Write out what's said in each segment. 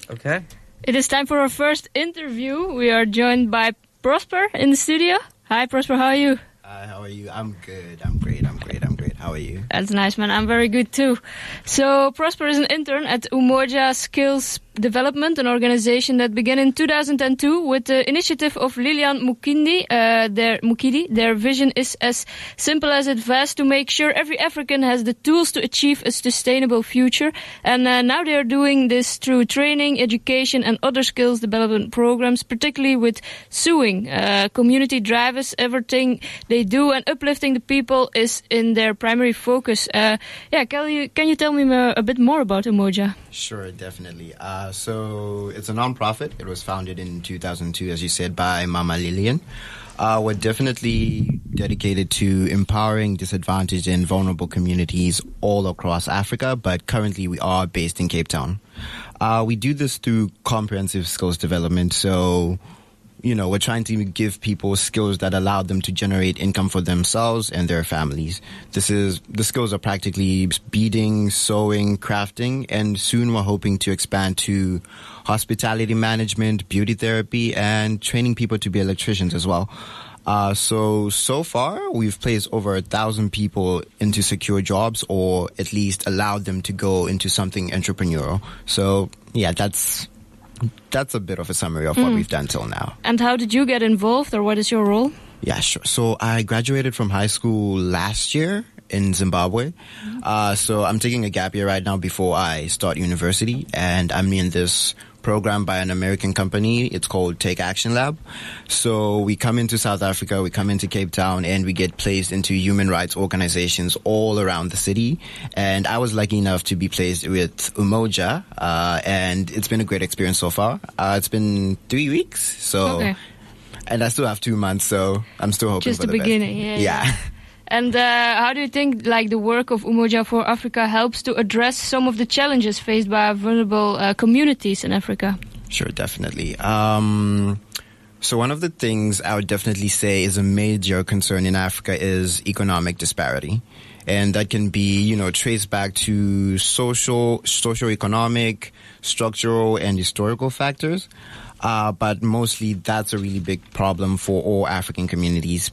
Okay. It is time for our first interview. We are joined by Prosper in the studio. Hi, Prosper. How are you? Hi, how are you? I'm good. I'm great. How are you? That's nice, man. I'm very good, too. So, Prosper is an intern at Umoja Skills Development, an organization that began in 2002 with the initiative of Lilian Mukidi. Their vision is as simple as it's vast, to make sure every African has the tools to achieve a sustainable future. And now they are doing this through training, education, and other skills development programs, particularly with sewing. Community drivers, everything they do, and uplifting the people is in their primary focus. Can you tell me a bit more about Umoja? Sure, definitely. So it's a non-profit. It was founded in 2002, as you said, by Mama Lilian. We're definitely dedicated to empowering disadvantaged and vulnerable communities all across Africa, but currently we are based in Cape Town. We do this through comprehensive skills development. So, we're trying to give people skills that allow them to generate income for themselves and their families. The skills are practically beading, sewing, crafting, and soon we're hoping to expand to hospitality management, beauty therapy, and training people to be electricians as well. So far, we've placed over 1,000 people into secure jobs, or at least allowed them to go into something entrepreneurial. So, yeah, that's a bit of a summary of what we've done till now. And how did you get involved, or what is your role? Yeah, sure. So I graduated from high school last year in Zimbabwe. So I'm taking a gap year right now before I start university, and I'm in this program by an American company. It's called Take Action Lab. So we come into South Africa, we come into Cape Town, and we get placed into human rights organizations all around the city. And I was lucky enough to be placed with Umoja, and it's been a great experience so far. It's been 3 weeks, so okay. And I still have 2 months, so I'm still hoping just for the the beginning. best. Yeah. And how do you think the work of Umoja for Africa helps to address some of the challenges faced by vulnerable communities in Africa? Sure, definitely. So one of the things I would definitely say is a major concern in Africa is economic disparity. And that can be, traced back to socio-economic, structural, and historical factors. But mostly that's a really big problem for all African communities.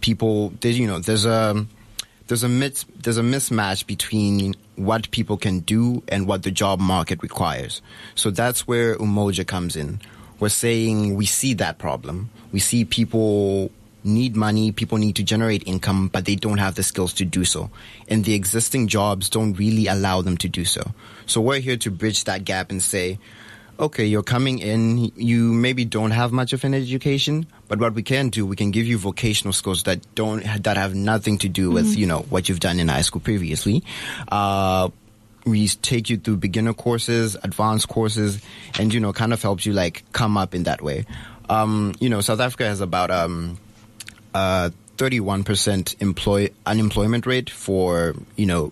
There's a mismatch between what people can do and what the job market requires. So that's where Umoja comes in. We're saying we see that problem. We see people need money, people need to generate income, but they don't have the skills to do so. And the existing jobs don't really allow them to do so. So we're here to bridge that gap and say, okay, you're coming in, you maybe don't have much of an education, but what we can do, we can give you vocational skills that have nothing to do with, what you've done in high school previously. We take you through beginner courses, advanced courses, and, kind of helps you come up in that way. South Africa has about 31% unemployment rate for, the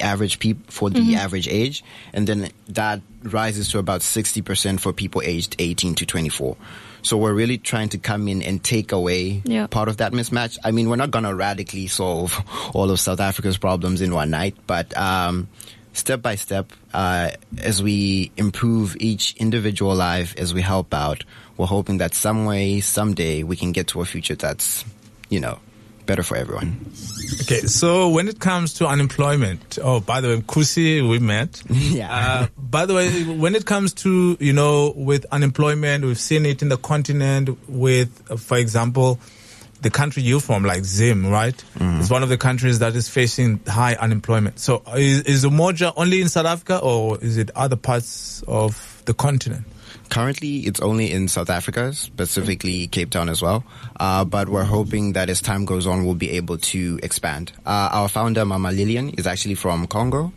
average the average age, and then that rises to about 60% for people aged 18 to 24. So we're really trying to come in and take away part of that mismatch. I mean, we're not going to radically solve all of South Africa's problems in one night, but step by step, as we improve each individual life, as we help out, we're hoping that someday, we can get to a future that's, better for everyone. Okay, so when it comes to unemployment, by the way, Kusi, we met. Yeah. By the way, when it comes to, with unemployment, we've seen it in the continent with, for example, the country you're from, like Zim, right? It's one of the countries that is facing high unemployment. So is Umoja only in South Africa, or is it other parts of the continent? Currently, it's only in South Africa, specifically Cape Town as well. But we're hoping that as time goes on, we'll be able to expand. Our founder, Mama Lilian, is actually from Congo.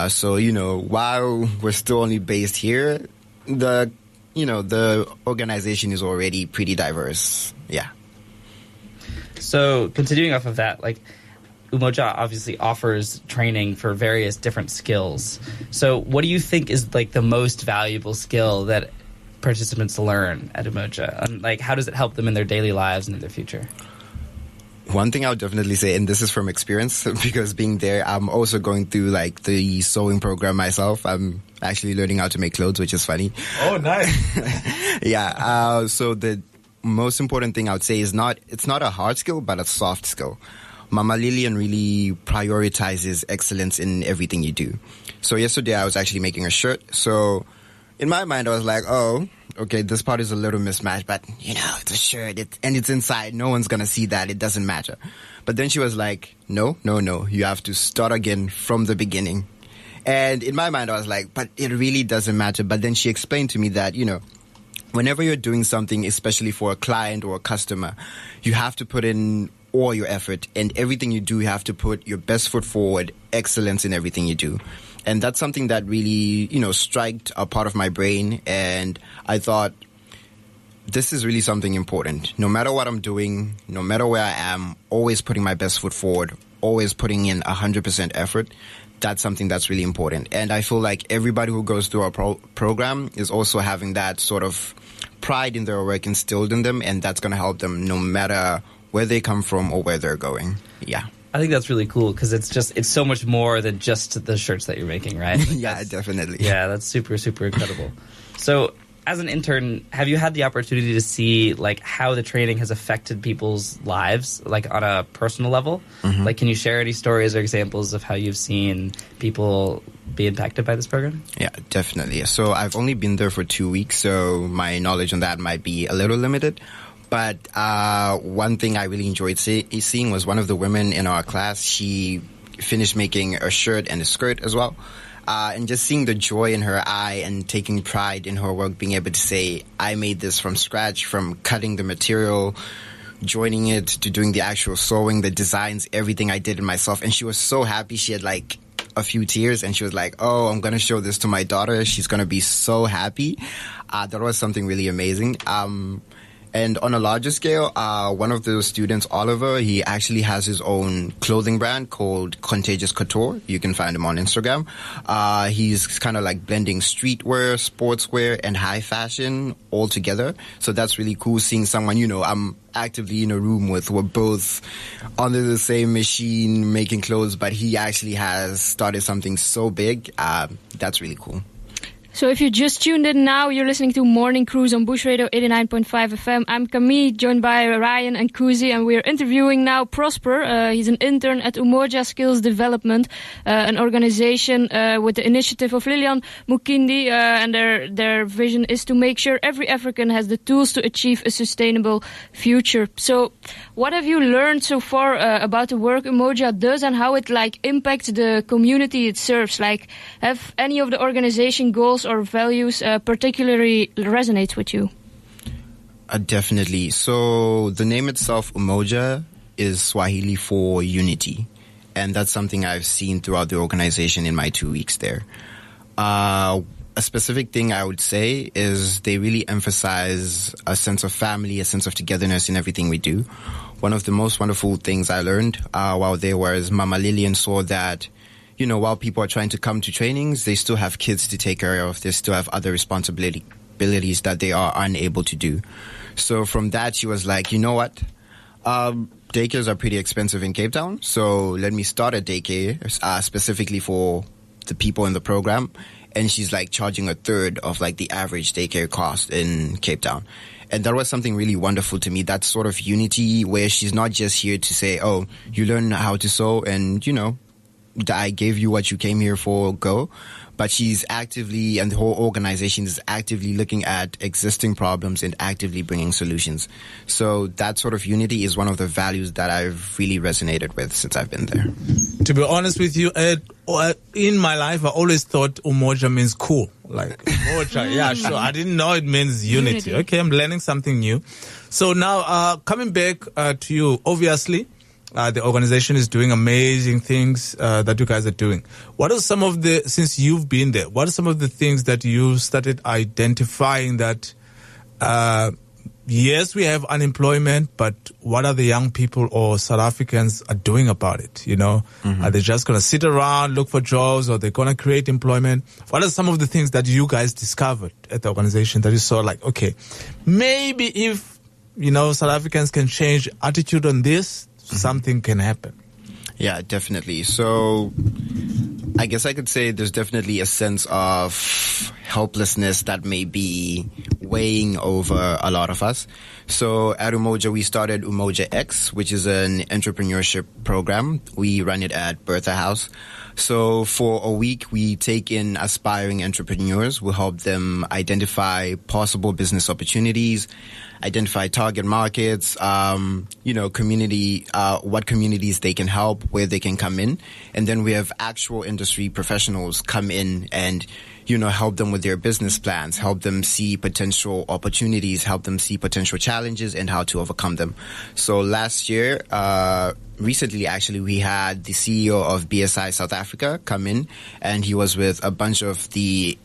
So, while we're still only based here, the organization is already pretty diverse. Yeah. So continuing off of that, Umoja obviously offers training for various different skills. So what do you think is the most valuable skill that participants learn at Umoja? And how does it help them in their daily lives and in their future? One thing I would definitely say, and this is from experience, because being there, I'm also going through like the sewing program myself. I'm actually learning how to make clothes, which is funny. Oh, nice. Yeah. So the most important thing I would say is it's not a hard skill, but a soft skill. Mama Lilian really prioritizes excellence in everything you do. So yesterday I was actually making a shirt. So in my mind, I was like, oh, okay, this part is a little mismatched, but it's a shirt and it's inside. No one's going to see that. It doesn't matter. But then she was like, no. You have to start again from the beginning. And in my mind, I was like, but it really doesn't matter. But then she explained to me that, whenever you're doing something, especially for a client or a customer, you have to put in all your effort, and everything you do, you have to put your best foot forward, excellence in everything you do. And that's something that really, striked a part of my brain. And I thought, this is really something important. No matter what I'm doing, no matter where I am, always putting my best foot forward, always putting in 100% effort. That's something that's really important. And I feel like everybody who goes through our program is also having that sort of pride in their work instilled in them. And that's going to help them no matter where they come from or where they're going. Yeah. I think that's really cool because it's so much more than just the shirts that you're making, right? Like yeah, definitely. Yeah, that's super, super incredible. So as an intern, have you had the opportunity to see like how the training has affected people's lives, like on a personal level? Mm-hmm. Like, can you share any stories or examples of how you've seen people be impacted by this program? Yeah, definitely. So I've only been there for 2 weeks, so my knowledge on that might be a little limited. But one thing I really enjoyed seeing was one of the women in our class. She finished making a shirt and a skirt as well. And just seeing the joy in her eye and taking pride in her work, being able to say, I made this from scratch, from cutting the material, joining it, to doing the actual sewing, the designs, everything I did it myself. And she was so happy. She had like a few tears and she was like, oh, I'm going to show this to my daughter. She's going to be so happy. That was something really amazing. And on a larger scale, one of the students, Oliver, he actually has his own clothing brand called Contagious Couture. You can find him on Instagram. He's kind of like blending streetwear, sportswear, and high fashion all together. So that's really cool seeing someone, I'm actively in a room with, we're both under the same machine making clothes, but he actually has started something so big. That's really cool. So if you just tuned in now, you're listening to Morning Cruise on Bush Radio 89.5 FM. I'm Camille, joined by Ryan and Kuzi, and we're interviewing now Prosper. He's an intern at Umoja Skills Development, an organization with the initiative of Lilian Mukidi, and their vision is to make sure every African has the tools to achieve a sustainable future. So what have you learned so far about the work Umoja does and how it impacts the community it serves? Have any of the organization goals or values particularly resonate with you? Definitely. So the name itself, Umoja, is Swahili for unity. And that's something I've seen throughout the organization in my 2 weeks there. A specific thing I would say is they really emphasize a sense of family, a sense of togetherness in everything we do. One of the most wonderful things I learned while there was Mama Lilian saw that while people are trying to come to trainings, they still have kids to take care of. They still have other responsibilities that they are unable to do. So from that, she was like, you know what? Daycares are pretty expensive in Cape Town. So let me start a daycare specifically for the people in the program. And she's charging a third of the average daycare cost in Cape Town. And that was something really wonderful to me. That sort of unity where she's not just here to say, oh, you learn how to sew and, I gave you what you came here for, go. But she's actively, and the whole organization is actively looking at existing problems and actively bringing solutions. So that sort of unity is one of the values that I've really resonated with since I've been there. To be honest with you, Ed, in my life, I always thought Umoja means cool. Umoja, yeah, sure. I didn't know it means unity. Okay, I'm learning something new. So now, coming back to you, obviously, the organization is doing amazing things that you guys are doing. What are some of since you've been there, what are some of the things that you've started identifying that, yes, we have unemployment, but what are the young people or South Africans are doing about it? Mm-hmm. Are they just going to sit around, look for jobs, or they're going to create employment? What are some of the things that you guys discovered at the organization that you saw okay, maybe if, South Africans can change attitude on this, something can happen. Yeah, definitely. So I guess I could say there's definitely a sense of helplessness that may be weighing over a lot of us. So at Umoja, we started Umoja X, which is an entrepreneurship program. We run it at Bertha House. So for a week, we take in aspiring entrepreneurs. We help them identify possible business opportunities, identify target markets, community, what communities they can help, where they can come in. And then we have actual industry professionals come in and, help them with their business plans, help them see potential opportunities, help them see potential challenges and how to overcome them. So last year, recently actually, we had the CEO of BSI South Africa come in, and he was with a bunch of the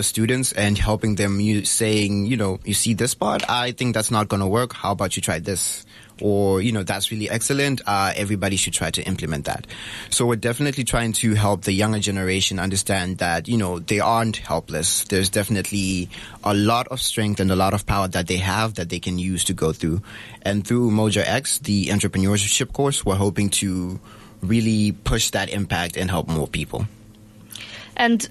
students and helping them, saying, you see this part, I think that's not going to work. How about you try this? Or, that's really excellent. Everybody should try to implement that. So we're definitely trying to help the younger generation understand that, they aren't helpless. There's definitely a lot of strength and a lot of power that they have that they can use to go through. And through Umoja X, the entrepreneurship course, we're hoping to really push that impact and help more people. And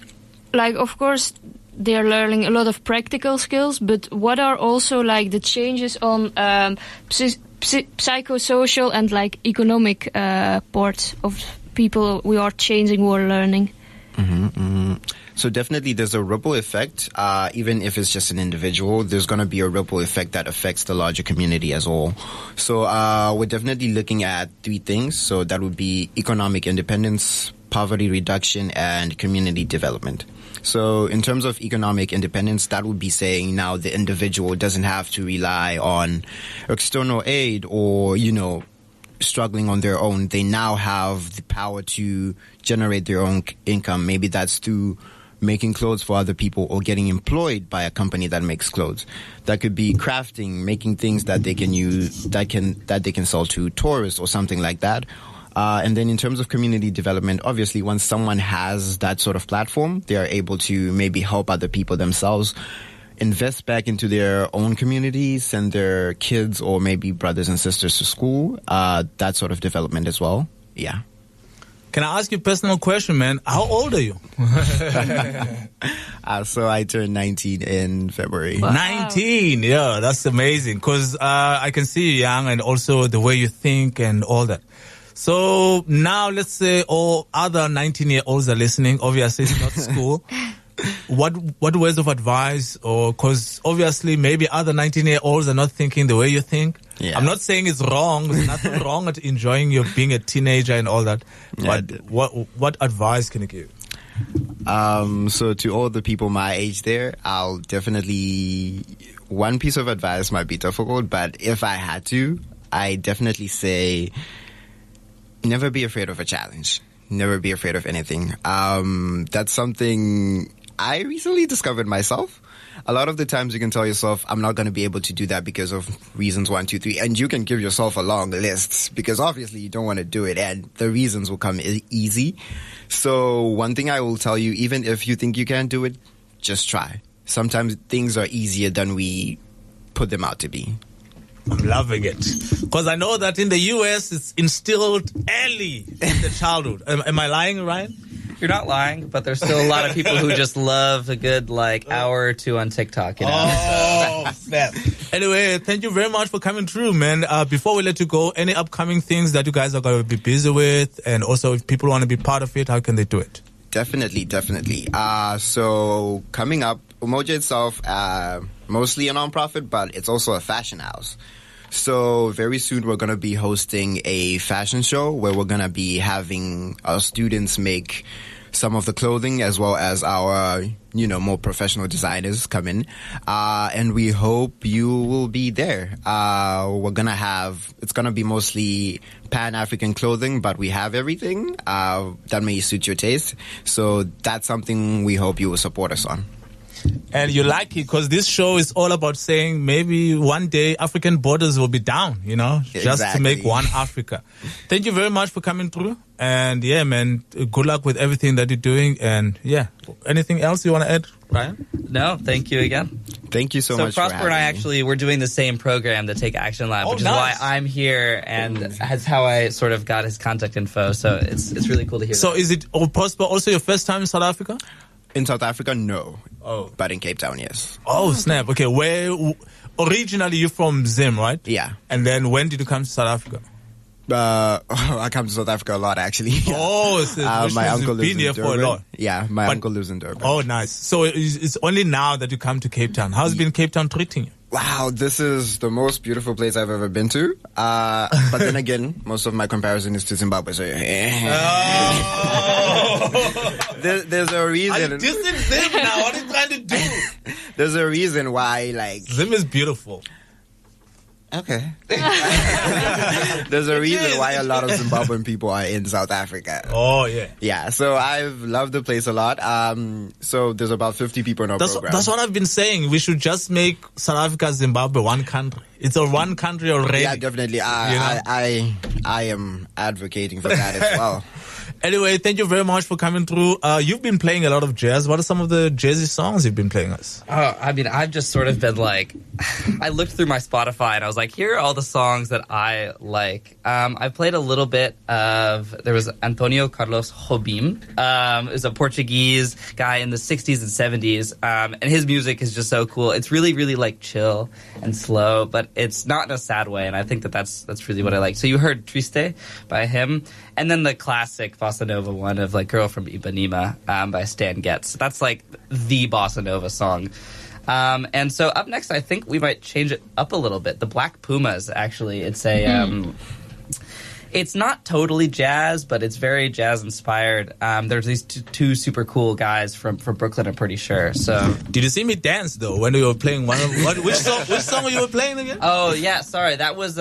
of course, they're learning a lot of practical skills, but what are also the changes on psychosocial and economic parts of people we are changing or learning? So definitely there's a ripple effect. Even if it's just an individual, there's going to be a ripple effect that affects the larger community as a whole. So we're definitely looking at 3 things. So that would be economic independence, poverty reduction, and community development. So in terms of economic independence, that would be saying now the individual doesn't have to rely on external aid or, struggling on their own. They now have the power to generate their own income. Maybe that's through making clothes for other people or getting employed by a company that makes clothes. That could be crafting, making things that they can use, that they can sell to tourists or something like that. And then in terms of community development, obviously, once someone has that sort of platform, they are able to maybe help other people themselves, invest back into their own communities, send their kids or maybe brothers and sisters to school, that sort of development as well. Yeah. Can I ask you a personal question, man? How old are you? So I turned 19 in February. Wow. 19, yeah, that's amazing. Because I can see you young and also the way you think and all that. So now let's say all other 19-year-olds are listening. Obviously, it's not school. What words of advice, or because obviously maybe other 19-year-olds are not thinking the way you think. Yeah. I'm not saying it's wrong. There's nothing wrong at enjoying your being a teenager and all that. Yeah. But what advice can you give? So to all the people my age there, I'll definitely, one piece of advice might be difficult, but if I had to, I definitely say, never be afraid of a challenge. Never be afraid of anything. That's something I recently discovered myself. A lot of the times you can tell yourself, I'm not going to be able to do that because of reasons 1, 2, 3. And you can give yourself a long list because obviously you don't want to do it and the reasons will come easy. So one thing I will tell you, even if you think you can't do it, just try. Sometimes things are easier than we put them out to be. I'm loving it. Because I know that in the US, it's instilled early in the childhood. Am I lying, Ryan? You're not lying, but there's still a lot of people who just love a good hour or 2 on TikTok. Oh, snap. Anyway, thank you very much for coming through, man. Before we let you go, any upcoming things that you guys are going to be busy with? And also, if people want to be part of it, how can they do it? Definitely. So coming up, Umoja itself, mostly a nonprofit, but it's also a fashion house. So very soon we're going to be hosting a fashion show where we're going to be having our students make some of the clothing as well as our, more professional designers come in. And we hope you will be there. It's going to be mostly Pan-African clothing, but we have everything that may suit your taste. So that's something we hope you will support us on. And you like it because this show is all about saying maybe one day African borders will be down, just to make one Africa. Thank you very much for coming through. And yeah, man, good luck with everything that you're doing. And yeah, anything else you want to add, Ryan? No, thank you again. Thank you so So much for Prosper and I having me. we're doing the same program, the Take Action Lab, Oh, which is nice. why I'm here, and that's how I sort of got his contact info. So it's really cool to hear. So that. is it, Prosper, also your first time in South Africa? In South Africa, no. Oh. But in Cape Town, yes. Oh, snap. Okay, originally you're from Zim, right? Yeah. And then when did you come to South Africa? I come to South Africa a lot, actually. Oh, so which my means uncle you've lives been in here Durban. for a lot. Yeah, my But- uncle lives in Durban. Oh, nice. So it's only now that you come to Cape Town. How's been Cape Town treating you? Wow, this is the most beautiful place I've ever been to. But then again, most of my comparison is to Zimbabwe. So there's a reason. Distant Zim now. What are you trying to do? There's a reason why, like. Zim is beautiful. Okay. There's a reason why a lot of Zimbabwean people are in South Africa. Oh, yeah. Yeah, so I've loved the place a lot. So there's about 50 people in our program. That's what I've been saying. We should just make South Africa, Zimbabwe one country. It's a one country already. Yeah, definitely. I am advocating for that as well. Anyway, thank you very much for coming through. You've been playing a lot of jazz. What are some of the jazzy songs you've been playing us? I mean, I've just sort of been like, I looked through my Spotify and I was like, here are all the songs that I like. I played a little bit of, there was Antonio Carlos Jobim. It was a Portuguese guy in the 60s and 70s. And his music is just so cool. It's really, really like chill and slow, but it's not in a sad way. And I think that's really what I like. So you heard Triste by him. And then the classic Bossa Nova one of like Girl from Ipanema by Stan Getz. That's like the Bossa Nova song. And so up next, I think we might change it up a little bit. The Black Pumas, actually. It's a... It's not totally jazz, but it's very jazz inspired. There's these two super cool guys from Brooklyn, I'm pretty sure. So Did you see me dance though when we were playing which song were you playing again? oh yeah, sorry, that was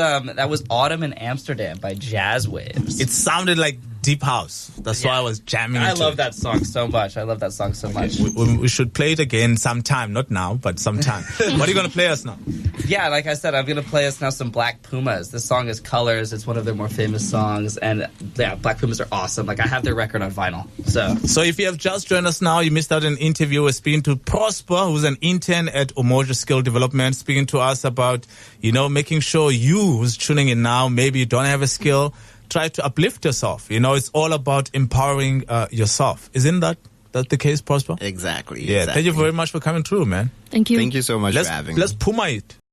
Autumn in Amsterdam by Jazz Waves. It sounded like deep house. That's why I was jamming. I into love it. that song so much. I love that song so much. We should play it again sometime, not now, but sometime. What are you gonna play us now? Yeah, like I said, I'm gonna play us now some Black Pumas. This song is Colors. It's one of their more famous songs, and yeah, Black Pumas are awesome. Like I have their record on vinyl. So if you have just joined us now, you missed out an interview. We're speaking to Prosper, who's an intern at Umoja Skills Development, speaking to us about, making sure you who's tuning in now, maybe you don't have a skill, try to uplift yourself. It's all about empowering yourself. Isn't that the case, Prosper? Exactly. Yeah. Thank you very much for coming through, man. Thank you. Thank you so much for having me. Let's Puma it.